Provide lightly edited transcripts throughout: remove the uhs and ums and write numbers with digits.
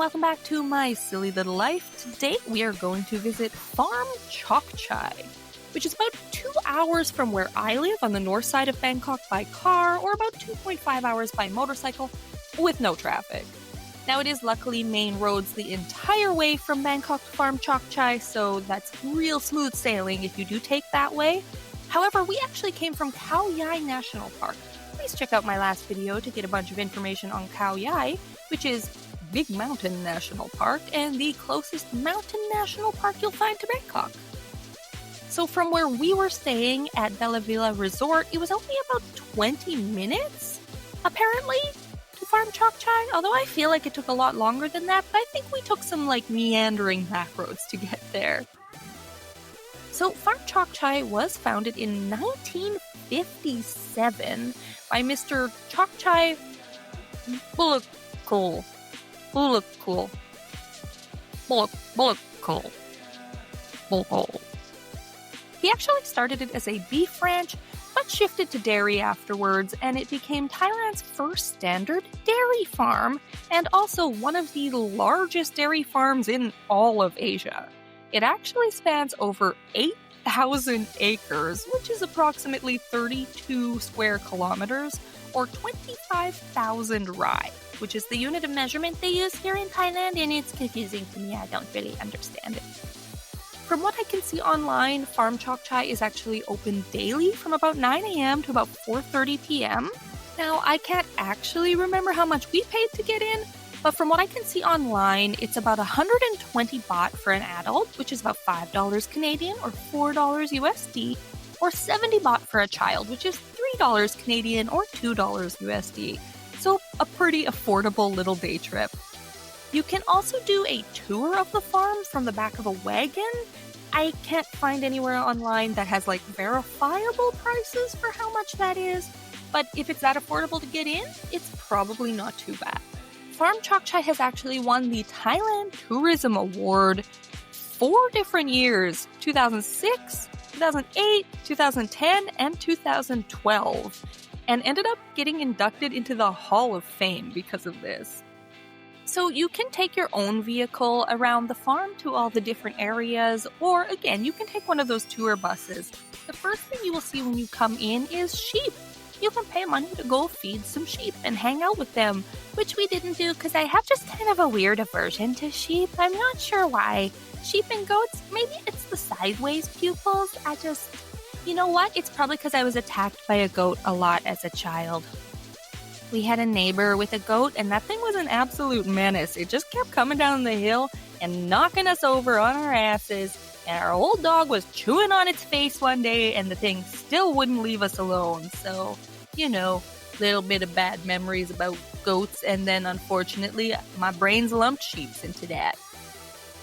welcome back to my silly little life. Today we are going to visit Farm Chokchai, which is about 2 hours from where I live on the north side of Bangkok by car, or about 2.5 hours by motorcycle, with no traffic. Now it is luckily main roads the entire way from Bangkok to Farm Chokchai, so that's real smooth sailing if you do take that way. However, we actually came from Khao Yai National Park. Please check out my last video to get a bunch of information on Khao Yai, which is Big Mountain National Park and the closest mountain national park you'll find to Bangkok. So from where we were staying at Bella Villa Resort, it was only about 20 minutes, apparently, to Farm Chokchai, although I feel like it took a lot longer than that, but I think we took some meandering back roads to get there. So Farm Chokchai was founded in 1957 by Mr. Chokchai Bulakul. He actually started it as a beef ranch, but shifted to dairy afterwards, and it became Thailand's first standard dairy farm, and also one of the largest dairy farms in all of Asia. It actually spans over 8,000 acres, which is approximately 32 square kilometers, or 25,000 rai, which is the unit of measurement they use here in Thailand, and it's confusing to me. I don't really understand it. From what I can see online, Farm Chokchai is actually open daily from about 9 a.m. to about 4:30 p.m. Now, I can't actually remember how much we paid to get in, but from what I can see online, it's about 120 baht for an adult, which is about $5 Canadian or $4 USD, or 70 baht for a child, which is $3 Canadian or $2 USD. So a pretty affordable little day trip. You can also do a tour of the farm from the back of a wagon. I can't find anywhere online that has verifiable prices for how much that is, but if it's that affordable to get in, it's probably not too bad. Farm Chokchai has actually won the Thailand Tourism Award 4 different years, 2006, 2008, 2010, and 2012, and ended up getting inducted into the Hall of Fame because of this. So you can take your own vehicle around the farm to all the different areas, or again, you can take one of those tour buses. The first thing you will see when you come in is sheep. You can pay money to go feed some sheep and hang out with them, which we didn't do because I have just kind of a weird aversion to sheep. I'm not sure why. Sheep and goats, maybe it's the sideways pupils. You know what? It's probably because I was attacked by a goat a lot as a child. We had a neighbor with a goat, and that thing was an absolute menace. It just kept coming down the hill and knocking us over on our asses, and our old dog was chewing on its face one day, and the thing still wouldn't leave us alone. So, little bit of bad memories about goats, and then unfortunately, my brains lumped sheeps into that.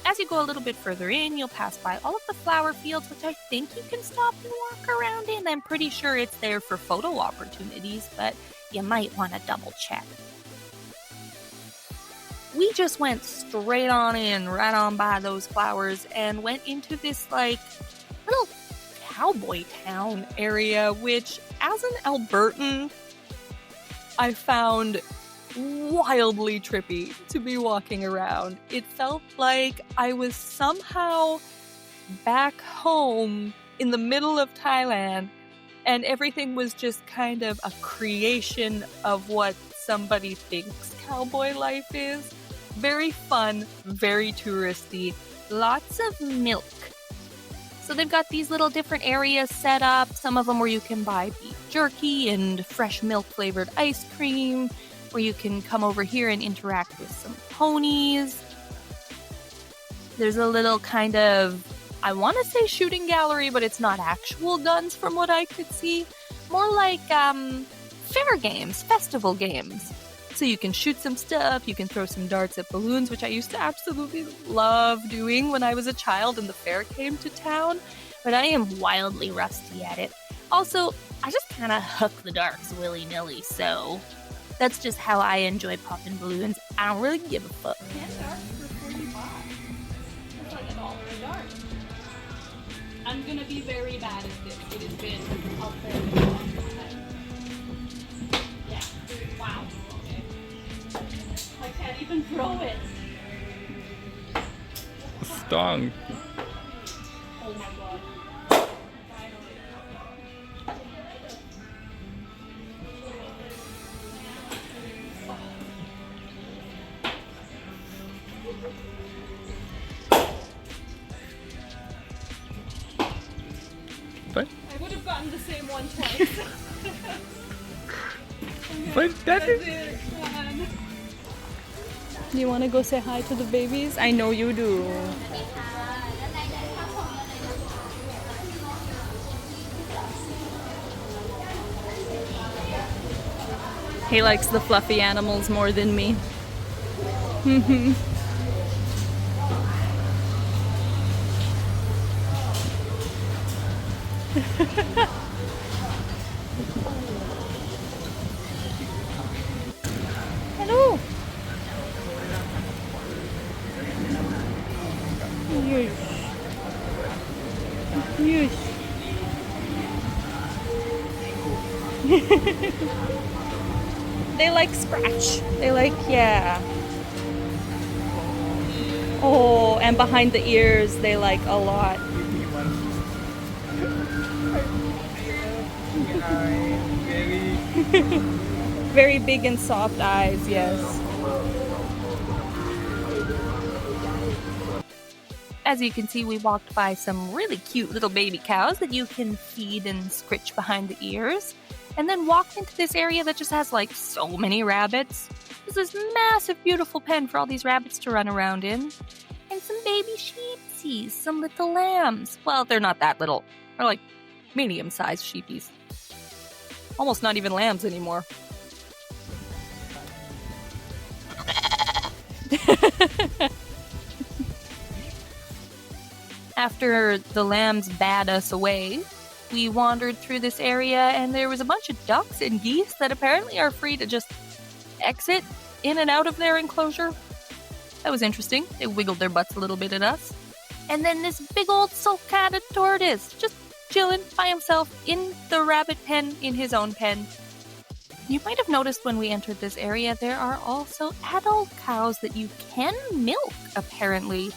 As you go a little bit further in, you'll pass by all of the flower fields, which I think you can stop and walk around in. I'm pretty sure it's there for photo opportunities, but you might want to double check. We just went straight on in, right on by those flowers, and went into this little cowboy town area, which as an Albertan, I found wildly trippy to be walking around. It felt like I was somehow back home in the middle of Thailand, and everything was just kind of a creation of what somebody thinks cowboy life is. Very fun, very touristy, lots of milk. So they've got these little different areas set up, some of them where you can buy beef jerky and fresh milk flavored ice cream, where you can come over here and interact with some ponies. There's a little kind of, I want to say shooting gallery, but it's not actual guns from what I could see. More like fair games, festival games. So you can shoot some stuff, you can throw some darts at balloons, which I used to absolutely love doing when I was a child and the fair came to town, but I am wildly rusty at it. Also, I just kind of hook the darts willy-nilly, so that's just how I enjoy popping balloons. I don't really give a fuck. 10 darts for 40 baht. That's like $1 a dart. I'm gonna be very bad at this. It has been out there for a long time. Yeah. Wow. Okay. I can't even throw it. Dong. Oh my god. But I would have gotten the same one twice. that is. Do you want to go say hi to the babies? I know you do. He likes the fluffy animals more than me. Hello. Yes. Yes. They like scratch. They like, yeah. Oh, and behind the ears, they like a lot. Very big and soft eyes, yes. As you can see, we walked by some really cute little baby cows that you can feed and scritch behind the ears, and then walked into this area that just has like so many rabbits. There's this massive, beautiful pen for all these rabbits to run around in, and some baby sheepsies, some little lambs. Well, they're not that little. They're like medium-sized sheepies. Almost not even lambs anymore. After the lambs bade us away, we wandered through this area and there was a bunch of ducks and geese that apparently are free to just exit in and out of their enclosure. That was interesting. They wiggled their butts a little bit at us. And then this big old sulcata tortoise just chilling by himself in the rabbit pen in his own pen. You might have noticed when we entered this area, there are also adult cows that you can milk, apparently.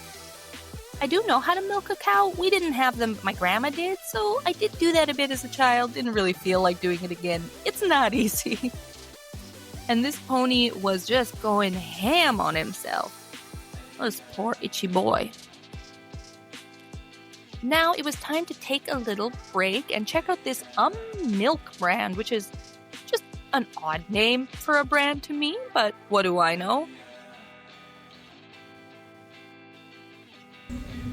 I do know how to milk a cow. We didn't have them, but my grandma did, so I did do that a bit as a child. Didn't really feel like doing it again. It's not easy. And this pony was just going ham on himself. This poor itchy boy. Now it was time to take a little break and check out this Milk brand, which is just an odd name for a brand to me, but what do I know?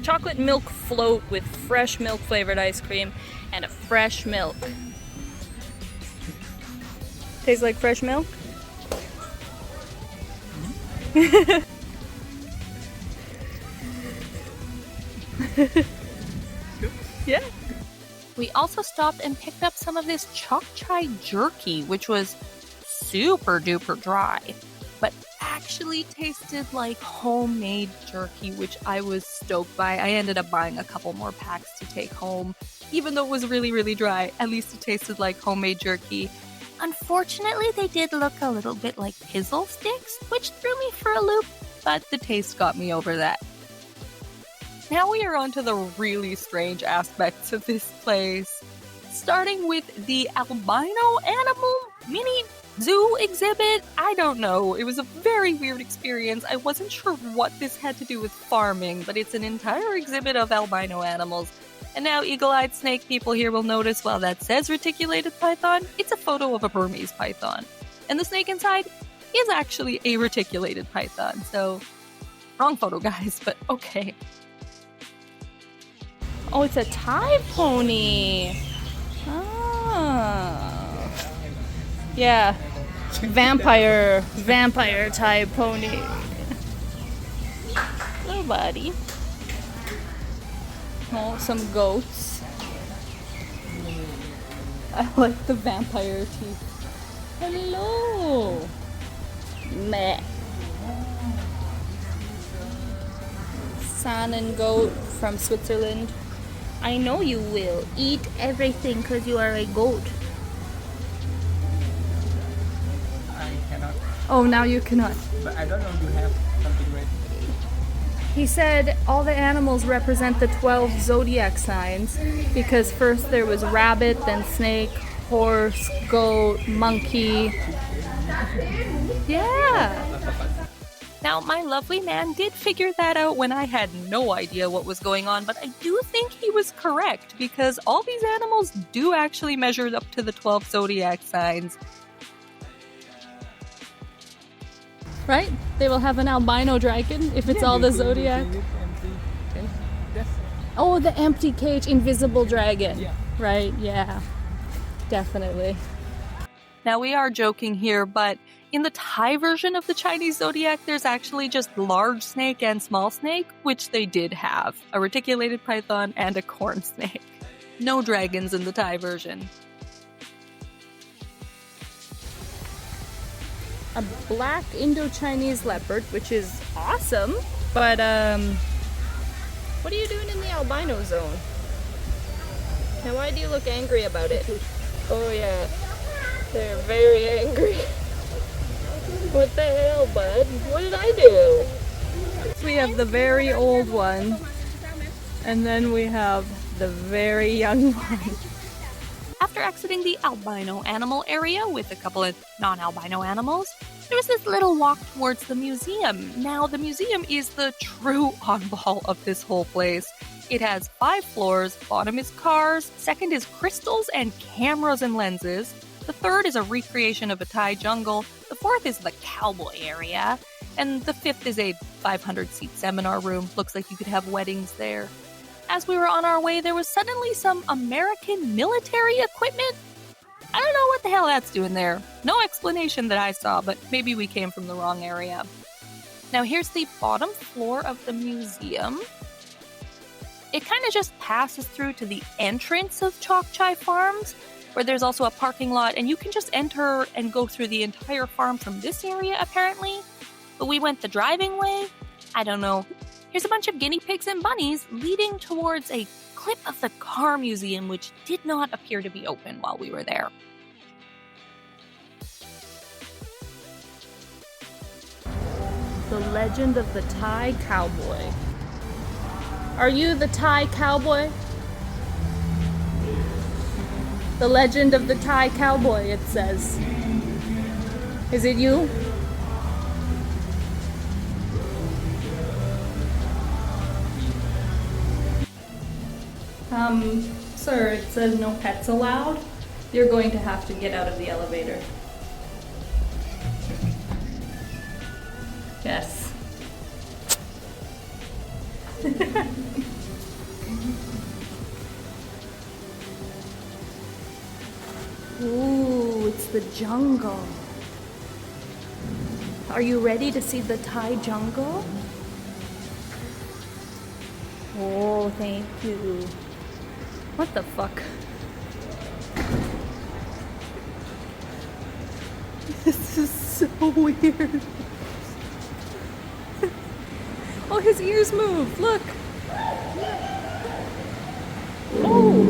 Chocolate milk float with fresh milk flavored ice cream and a fresh milk. Tastes like fresh milk? Yeah. We also stopped and picked up some of this Chokchai jerky, which was super duper dry, but actually tasted like homemade jerky, which I was stoked by. I ended up buying a couple more packs to take home. Even though it was really, really dry, at least it tasted like homemade jerky. Unfortunately, they did look a little bit like pizzle sticks, which threw me for a loop, but the taste got me over that. Now we are on to the really strange aspects of this place. Starting with the albino animal mini zoo exhibit. I don't know. It was a very weird experience. I wasn't sure what this had to do with farming, but it's an entire exhibit of albino animals. And now eagle-eyed snake people here will notice while that says reticulated python, it's a photo of a Burmese python. And the snake inside is actually a reticulated python. So, wrong photo, guys, but okay. Oh, it's a Thai pony. Oh. Yeah. Vampire Thai pony. Little buddy. Oh, some goats. I like the vampire teeth. Hello. Meh. San and goat from Switzerland. I know you will eat everything because you are a goat. I cannot. Oh, now you cannot. But I don't know, you have something ready. He said all the animals represent the 12 zodiac signs because first there was rabbit, then snake, horse, goat, monkey. Yeah! Now, my lovely man did figure that out when I had no idea what was going on, but I do think he was correct because all these animals do actually measure up to the 12 zodiac signs. Right? They will have an albino dragon if it's all the zodiac. Oh, the empty cage, invisible dragon. Yeah. Right, yeah. Definitely. Now we are joking here, but in the Thai version of the Chinese zodiac, there's actually just large snake and small snake, which they did have. A reticulated python and a corn snake. No dragons in the Thai version. A black Indo-Chinese leopard, which is awesome, but what are you doing in the albino zone? Now why do you look angry about it? Oh yeah, they're very angry. What the hell, bud? What did I do? We have the very old one, and then we have the very young one. After exiting the albino animal area with a couple of non-albino animals, there was this little walk towards the museum. Now, the museum is the true oddball of this whole place. It has 5 floors, bottom is cars, second is crystals and cameras and lenses, the third is a recreation of a Thai jungle, the fourth is the cowboy area, and the fifth is a 500-seat seminar room. Looks like you could have weddings there. As we were on our way, there was suddenly some American military equipment. I don't know what the hell that's doing there. No explanation that I saw, but maybe we came from the wrong area. Now here's the bottom floor of the museum. It kind of just passes through to the entrance of Chokchai Farms, where there's also a parking lot, and you can just enter and go through the entire farm from this area, apparently. But we went the driving way? I don't know. Here's a bunch of guinea pigs and bunnies leading towards a clip of the car museum, which did not appear to be open while we were there. The legend of the Thai cowboy. Are you the Thai cowboy? The legend of the Thai cowboy, it says. Is it you? Sir, it says no pets allowed. You're going to have to get out of the elevator. Yes. Ooh, it's the jungle. Are you ready to see the Thai jungle? Oh, thank you. What the fuck? This is so weird. Oh, his ears move. Look. Oh.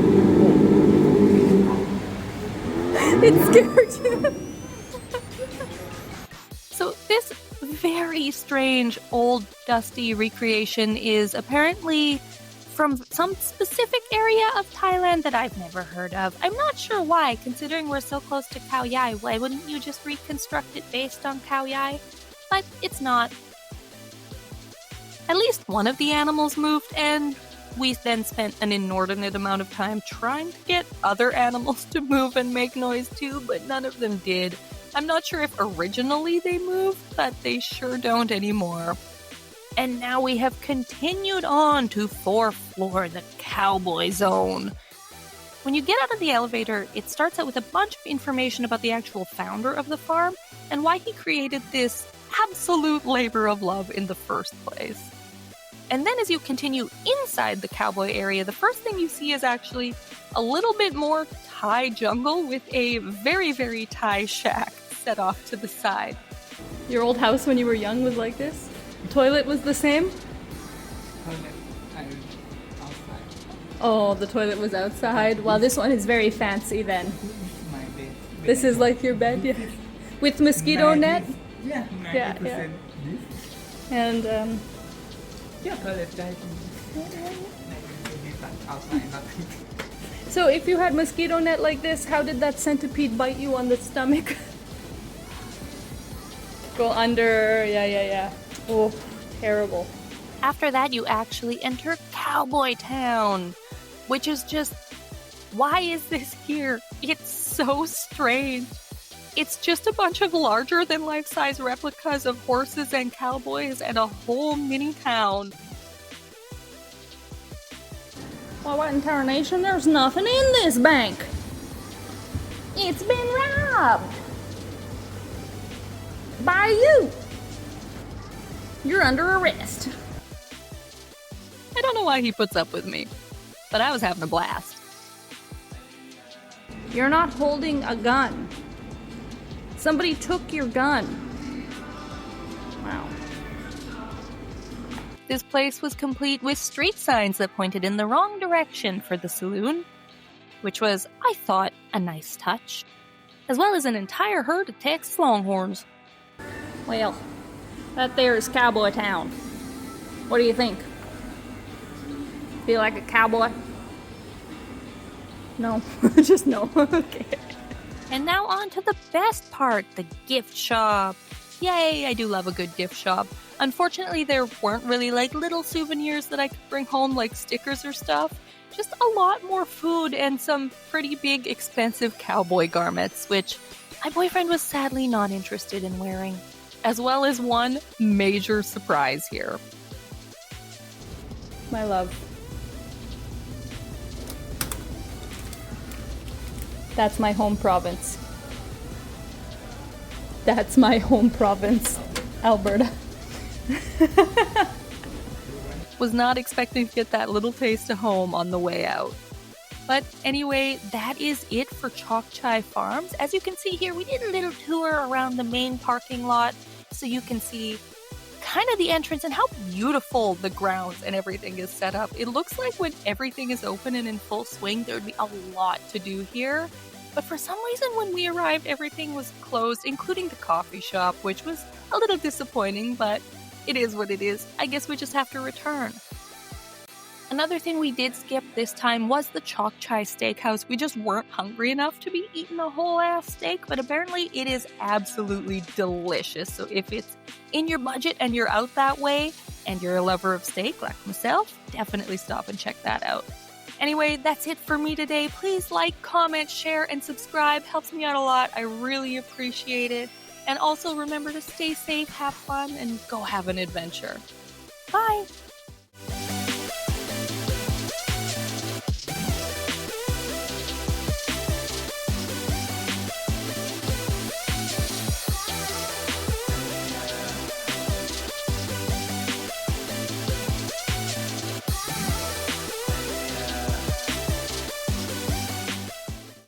It scared you. So this very strange old dusty recreation is apparently from some specific area of Thailand that I've never heard of. I'm not sure why, considering we're so close to Khao Yai. Why wouldn't you just reconstruct it based on Khao Yai? But it's not. At least one of the animals moved, and we then spent an inordinate amount of time trying to get other animals to move and make noise too, but none of them did. I'm not sure if originally they moved, but they sure don't anymore. And now we have continued on to 4th floor, the cowboy zone. When you get out of the elevator, it starts out with a bunch of information about the actual founder of the farm and why he created this absolute labor of love in the first place. And then as you continue inside the cowboy area, the first thing you see is actually a little bit more Thai jungle with a very, very Thai shack set off to the side. Your old house when you were young was like this? Toilet was the same? Outside. Oh, the toilet was outside. Well, this one is very fancy then. This is my bed. This is like your bed, yeah. With mosquito net? Yeah, 90% Yeah. this. And Yeah, apologize. Maybe outside, nothing. So if you had mosquito net like this, how did that centipede bite you on the stomach? Go under, yeah. Oh, terrible. After that, you actually enter Cowboy Town, which is just, why is this here? It's so strange. It's just a bunch of larger than life-size replicas of horses and cowboys and a whole mini town. Well, what in tarnation? There's nothing in this bank. It's been robbed. By you. You're under arrest. I don't know why he puts up with me, but I was having a blast. You're not holding a gun. Somebody took your gun. Wow. This place was complete with street signs that pointed in the wrong direction for the saloon, which was, I thought, a nice touch, as well as an entire herd of Texas Longhorns. Well, that there is Cowboy Town. What do you think? Feel like a cowboy? No, just no. Okay. And now on to the best part, the gift shop. Yay, I do love a good gift shop. Unfortunately, there weren't really like little souvenirs that I could bring home like stickers or stuff. Just a lot more food and some pretty big expensive cowboy garments, which my boyfriend was sadly not interested in wearing. As well as one major surprise here. My love. That's my home province. That's my home province, Alberta. Was not expecting to get that little taste of home on the way out. But anyway, that is it for Chokchai Farms. As you can see here, we did a little tour around the main parking lot so you can see kind of the entrance and how beautiful the grounds and everything is set up. It looks like when everything is open and in full swing, there would be a lot to do here. But for some reason, when we arrived, everything was closed, including the coffee shop, which was a little disappointing, but it is what it is. I guess we just have to return. Another thing we did skip this time was the Chokchai Steakhouse. We just weren't hungry enough to be eating a whole ass steak, but apparently it is absolutely delicious. So if it's in your budget and you're out that way and you're a lover of steak like myself, definitely stop and check that out. Anyway, that's it for me today. Please like, comment, share, and subscribe. Helps me out a lot. I really appreciate it. And also remember to stay safe, have fun, and go have an adventure. Bye!